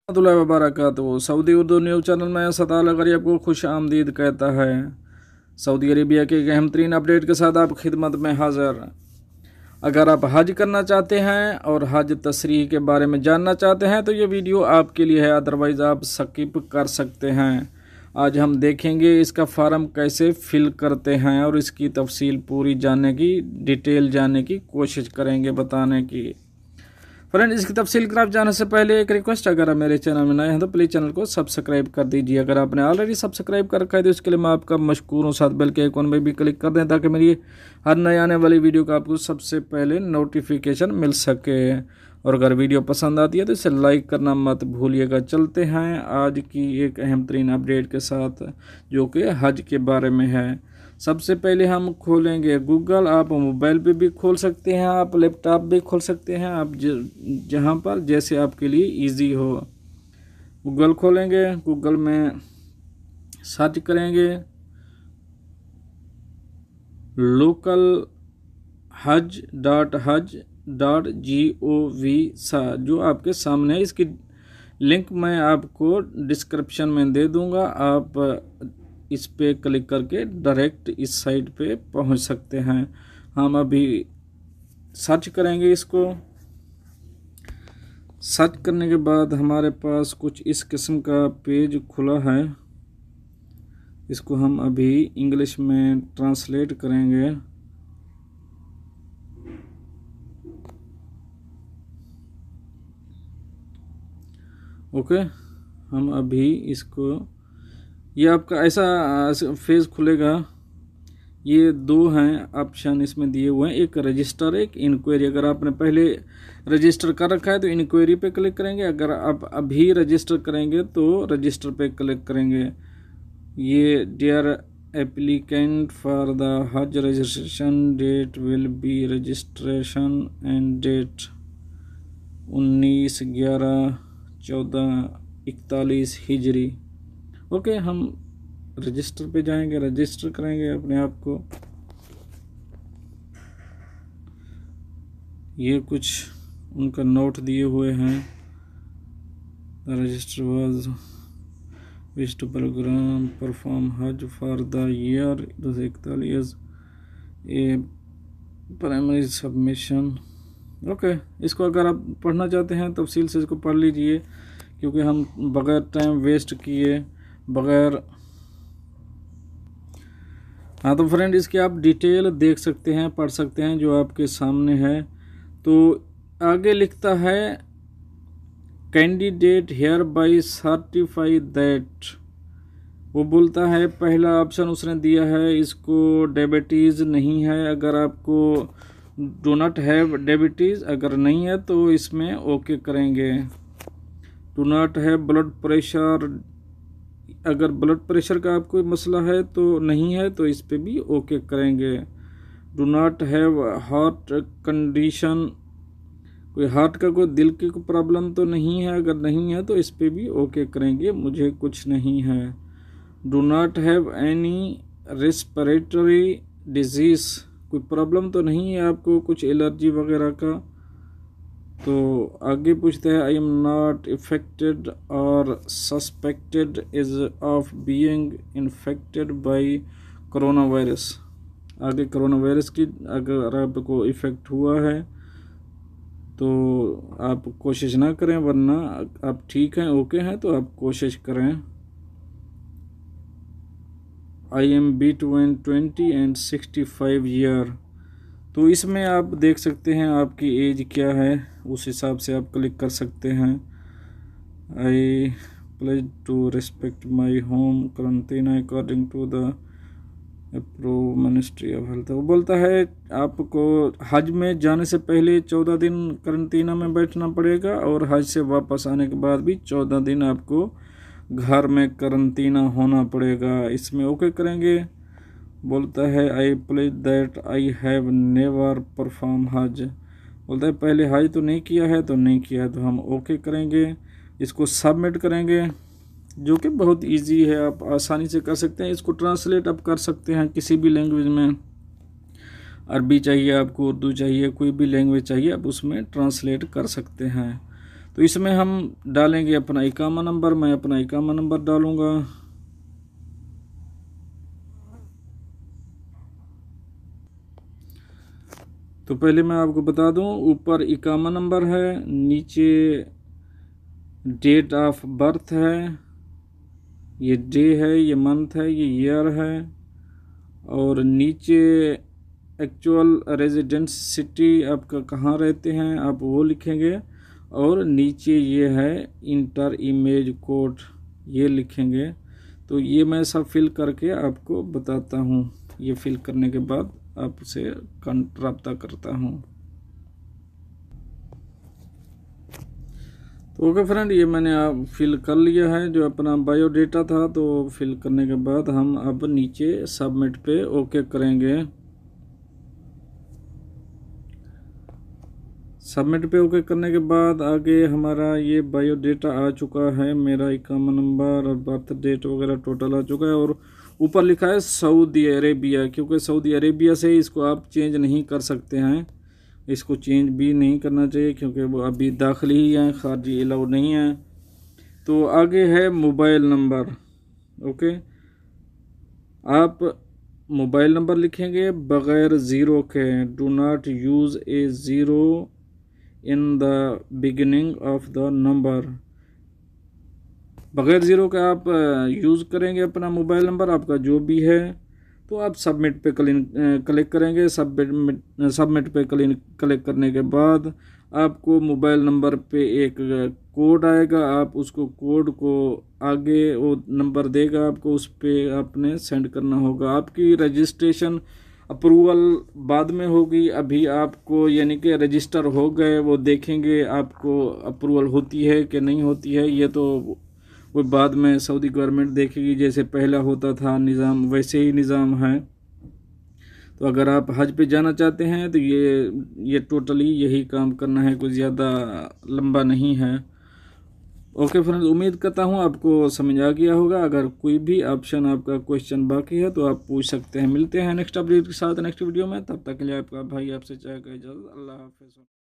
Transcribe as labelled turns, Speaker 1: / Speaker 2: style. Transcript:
Speaker 1: वबरकातुहू। Saudi Urdu news channel में सताल अगरी आपको खुश आमदीद कहता है। सऊदी अरेबिया के एक अहम तरीन अपडेट के साथ आप खिदमत में हाज़िर। अगर आप हज करना चाहते हैं और हज तशरीह के बारे में जानना चाहते हैं तो ये वीडियो आपके लिए है, अदरवाइज़ आप स्किप कर सकते हैं। आज हम देखेंगे इसका फार्म कैसे फिल करते हैं और इसकी तफसील पूरी जानने की, डिटेल जानने की कोशिश करेंगे बताने की। फ्रेंड, इसकी तफसील की तरफ जाने से पहले एक रिक्वेस्ट, अगर आप मेरे चैनल में नए हैं तो प्लीज़ चैनल को सब्सक्राइब कर दीजिए। अगर आपने ऑलरेडी सब्सक्राइब कर रखा है तो इसके लिए मैं आपका मशकूर हूँ। साथ बेल के आइकॉन में भी क्लिक कर दें ताकि मेरी हर नए आने वाली वीडियो का आपको सबसे पहले नोटिफिकेशन मिल सके। और अगर वीडियो पसंद आती है तो इसे लाइक करना मत भूलिएगा। चलते हैं आज की एक अहम तरीन अपडेट के साथ जो कि हज के बारे में है। सबसे पहले हम खोलेंगे गूगल। आप मोबाइल पे भी खोल सकते हैं, आप लैपटॉप भी खोल सकते हैं, आप जहाँ पर जैसे आपके लिए इजी हो। गूगल खोलेंगे, गूगल में सर्च करेंगे लोकल haj.haj.gov जो आपके सामने है। इसकी लिंक मैं आपको डिस्क्रिप्शन में दे दूंगा। आप इस पे क्लिक करके डायरेक्ट इस साइट पे पहुंच सकते हैं। हम अभी सर्च करेंगे इसको। सर्च करने के बाद हमारे पास कुछ इस किस्म का पेज खुला है। इसको हम अभी इंग्लिश में ट्रांसलेट करेंगे। ओके, हम अभी इसको, ये आपका ऐसा फेज खुलेगा। ये दो हैं ऑप्शन इसमें दिए हुए हैं, एक रजिस्टर, एक इंक्वायरी। अगर आपने पहले रजिस्टर कर रखा है तो इंक्वायरी पे क्लिक करेंगे। अगर आप अभी रजिस्टर करेंगे तो रजिस्टर पे क्लिक करेंगे। ये dear applicant for the Hajj registration date will be registration end date 19/11/1441 Hijri. Okay, हम रजिस्टर पे जाएंगे, रजिस्टर करेंगे अपने आप को। ये कुछ उनका नोट दिए हुए हैं। Register was wish to program perform हज for the year 2041 a primary submission. Okay, इसको अगर आप पढ़ना चाहते हैं तफसील से इसको पढ़ लीजिए, क्योंकि हम बग़ैर टाइम वेस्ट किए बग़ैर। हाँ तो फ्रेंड, इसकी आप डिटेल देख सकते हैं, पढ़ सकते हैं जो आपके सामने है। तो आगे लिखता है candidate hereby certify that. वो बोलता है पहला ऑप्शन उसने दिया है, इसको डायबिटीज़ नहीं है। अगर आपको डो नॉट हैव डायबिटीज़ अगर नहीं है तो इसमें ओके करेंगे। Do not have blood pressure, अगर ब्लड प्रेशर का आपको मसला है तो नहीं है तो इस पे भी ओके करेंगे। Do not have heart condition, कोई हार्ट का कोई दिल की कोई प्रॉब्लम तो नहीं है, अगर नहीं है तो इस पे भी ओके करेंगे, मुझे कुछ नहीं है। Do not have any respiratory disease, कोई प्रॉब्लम तो नहीं है आपको, कुछ एलर्जी वगैरह का। तो आगे पूछते हैं आई एम नॉट इफेक्टेड और suspected is of being infected by corona virus. आगे कोरोना वायरस की अगर आपको इफ़ेक्ट हुआ है तो आप कोशिश ना करें, वरना आप ठीक हैं, ओके हैं तो आप कोशिश करें। I am between 20 and 65 year. तो इसमें आप देख सकते हैं आपकी एज क्या है, उस हिसाब से आप क्लिक कर सकते हैं। I pledge to respect my home quarantine according to the approve ministry of health. वो बोलता है आपको हज में जाने से पहले 14 दिन क्वारंटीना में बैठना पड़ेगा और हज से वापस आने के बाद भी 14 दिन आपको घर में क्वारंटीना होना पड़ेगा। इसमें ओके करेंगे। बोलता है I pledge that I have never perform हज। बोलता है पहले हज तो नहीं किया है, तो नहीं किया है तो हम ओके करेंगे। इसको सबमिट करेंगे, जो कि बहुत इजी है, आप आसानी से कर सकते हैं। इसको ट्रांसलेट आप कर सकते हैं किसी भी लैंग्वेज में। अरबी चाहिए आपको, उर्दू चाहिए, कोई भी लैंग्वेज चाहिए आप उसमें ट्रांसलेट कर सकते हैं। तो इसमें हम डालेंगे अपना इकामा नंबर। मैं अपना इकामा नंबर डालूँगा। तो पहले मैं आपको बता दूं, ऊपर इकामा नंबर है, नीचे डेट ऑफ बर्थ है, ये डे है, ये मंथ है, ये ईयर है, और नीचे एक्चुअल रेजिडेंस सिटी आपका कहाँ रहते हैं आप वो लिखेंगे, और नीचे ये है इंटर इमेज कोड, ये लिखेंगे। तो ये मैं सब फिल करके आपको बताता हूँ। ये फिल करने के बाद आपसे रब्ता करता हूँ। तो ओके फ्रेंड, ये मैंने आप फिल कर लिया है जो अपना बायोडेटा था। तो फिल करने के बाद हम अब नीचे सबमिट पे ओके करेंगे। सबमिट पे ओके करने के बाद आगे हमारा ये बायोडेटा आ चुका है, मेरा इकामा नंबर और बर्थ डेट वगैरह टोटल आ चुका है। और ऊपर लिखा है सऊदी अरेबिया, क्योंकि सऊदी अरेबिया से इसको आप चेंज नहीं कर सकते हैं, इसको चेंज भी नहीं करना चाहिए क्योंकि वो अभी दाखिली ही हैं, खारजी अलाउड नहीं है। तो आगे है मोबाइल नंबर। ओके, आप मोबाइल नंबर लिखेंगे बग़ैर ज़ीरो के, do not use A zero in the beginning of the number. बग़ैर ज़ीरो का आप यूज़ करेंगे अपना मोबाइल नंबर आपका जो भी है। तो आप सबमिट पे क्लिक करेंगे। सबमिट पे क्लिक करने के बाद आपको मोबाइल नंबर पे एक कोड आएगा, आप उसको कोड को आगे वो नंबर देगा आपको, उस पर आपने सेंड करना होगा। आपकी रजिस्ट्रेशन अप्रूवल बाद में होगी, अभी आपको यानी कि रजिस्टर हो गए, वो देखेंगे आपको अप्रूवल होती है कि नहीं होती है। ये तो वो बाद में सऊदी गवर्नमेंट देखेगी, जैसे पहला होता था निज़ाम वैसे ही निज़ाम है। तो अगर आप हज पे जाना चाहते हैं तो ये टोटली यही काम करना है, कुछ ज़्यादा लंबा नहीं है। ओके फ्रेंड्स, उम्मीद करता हूँ आपको समझ आ गया होगा। अगर कोई भी ऑप्शन आपका क्वेश्चन बाकी है तो आप पूछ सकते हैं। मिलते हैं नेक्स्ट अपडेट के साथ नेक्स्ट वीडियो में, तब तक के लिए आपका भाई आपसे चाहेगा इजाज़त। अल्लाह हाफ़िज़।